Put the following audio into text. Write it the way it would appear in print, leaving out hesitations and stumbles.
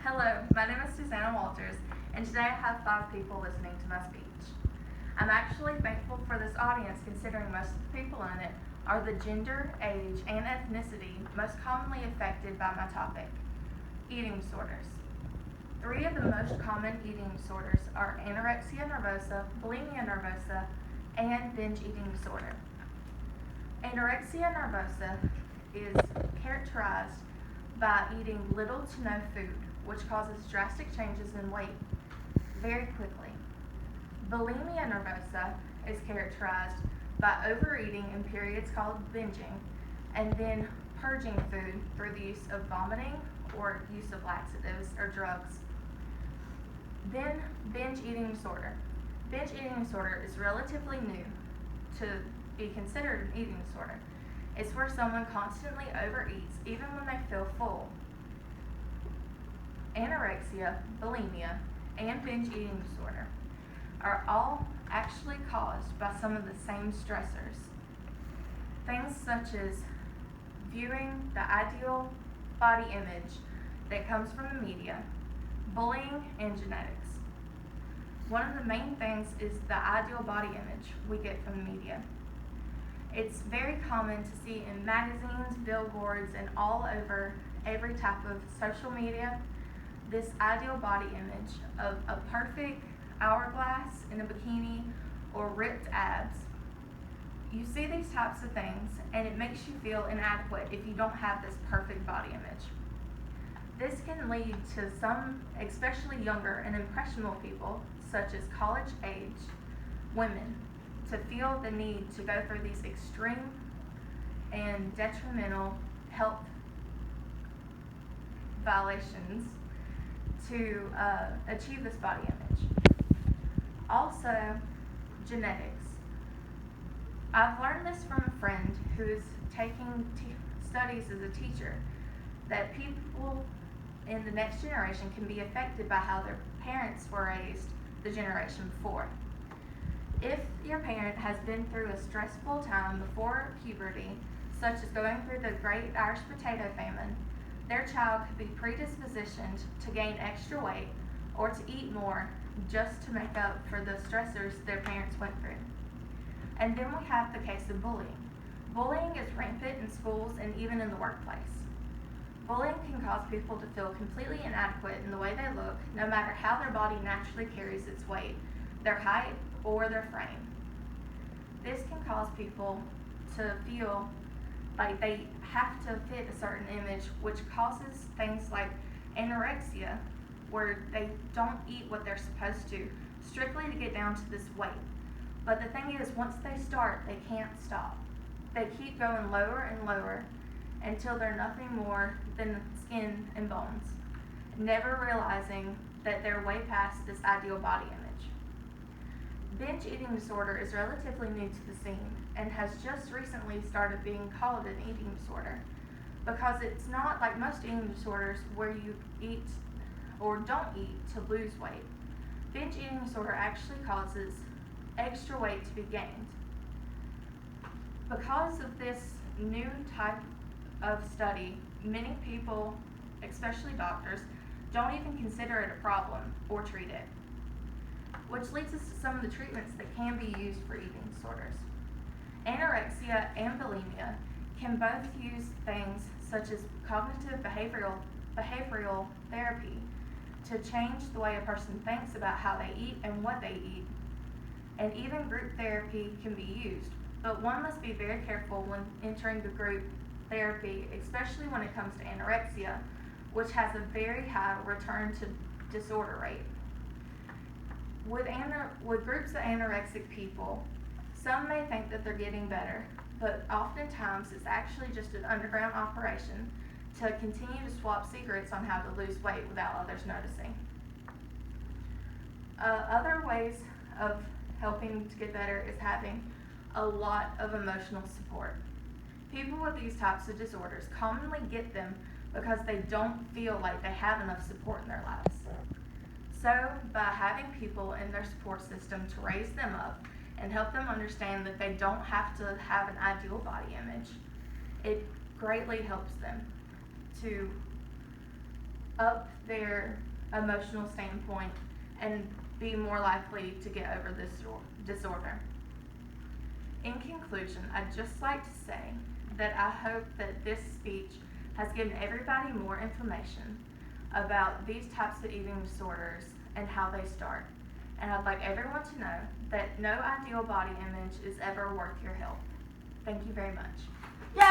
Hello, my name is Susannah Walters, and today I have 5 people listening to my speech. I'm actually thankful for this audience considering most of the people in it are the gender, age, and ethnicity most commonly affected by my topic, eating disorders. 3 of the most common eating disorders are anorexia nervosa, bulimia nervosa, and binge eating disorder. Anorexia nervosa is characterized by eating little to no food, which causes drastic changes in weight very quickly. Bulimia nervosa is characterized by overeating in periods called binging, and then purging food through the use of vomiting or use of laxatives or drugs. Then binge eating disorder. Binge eating disorder is relatively new to be considered an eating disorder. It's where someone constantly overeats even when they feel full. Anorexia, bulimia, and binge eating disorder are all actually caused by some of the same stressors. Things such as viewing the ideal body image that comes from the media, bullying, and genetics. One of the main things is the ideal body image we get from the media. It's very common to see in magazines, billboards, and all over every type of social media this ideal body image of a perfect hourglass in a bikini or ripped abs. You see these types of things and it makes you feel inadequate if you don't have this perfect body image. This can lead to some, especially younger and impressionable people, such as college-age women, to feel the need to go through these extreme and detrimental health violations to achieve this body image. Also, genetics. I've learned this from a friend who is taking studies as a teacher, that people in the next generation can be affected by how their parents were raised the generation before. If your parent has been through a stressful time before puberty, such as going through the Great Irish Potato Famine, their child could be predispositioned to gain extra weight or to eat more just to make up for the stressors their parents went through. And then we have the case of bullying. Bullying is rampant in schools and even in the workplace. Bullying can cause people to feel completely inadequate in the way they look, no matter how their body naturally carries its weight, their height, or their frame. This can cause people to feel like they have to fit a certain image, which causes things like anorexia, where they don't eat what they're supposed to, strictly to get down to this weight. But the thing is, once they start, they can't stop. They keep going lower and lower until they're nothing more than skin and bones, never realizing that they're way past this ideal body image. Binge eating disorder is relatively new to the scene and has just recently started being called an eating disorder, because it's not like most eating disorders where you eat or don't eat to lose weight. Binge eating disorder actually causes extra weight to be gained. Because of this new type of study, many people, especially doctors, don't even consider it a problem or treat it, which leads us to some of the treatments that can be used for eating disorders. Anorexia and bulimia can both use things such as cognitive behavioral therapy to change the way a person thinks about how they eat and what they eat. And even group therapy can be used, but one must be very careful when entering the group therapy, especially when it comes to anorexia, which has a very high return to disorder rate. With groups of anorexic people, some may think that they're getting better, but oftentimes it's actually just an underground operation to continue to swap secrets on how to lose weight without others noticing. Other ways of helping to get better is having a lot of emotional support. People with these types of disorders commonly get them because they don't feel like they have enough support in their lives. So, by having people in their support system to raise them up and help them understand that they don't have to have an ideal body image, it greatly helps them to up their emotional standpoint and be more likely to get over this disorder. In conclusion, I'd just like to say that I hope that this speech has given everybody more information about these types of eating disorders and how they start. And I'd like everyone to know that no ideal body image is ever worth your health. Thank you very much. Yay!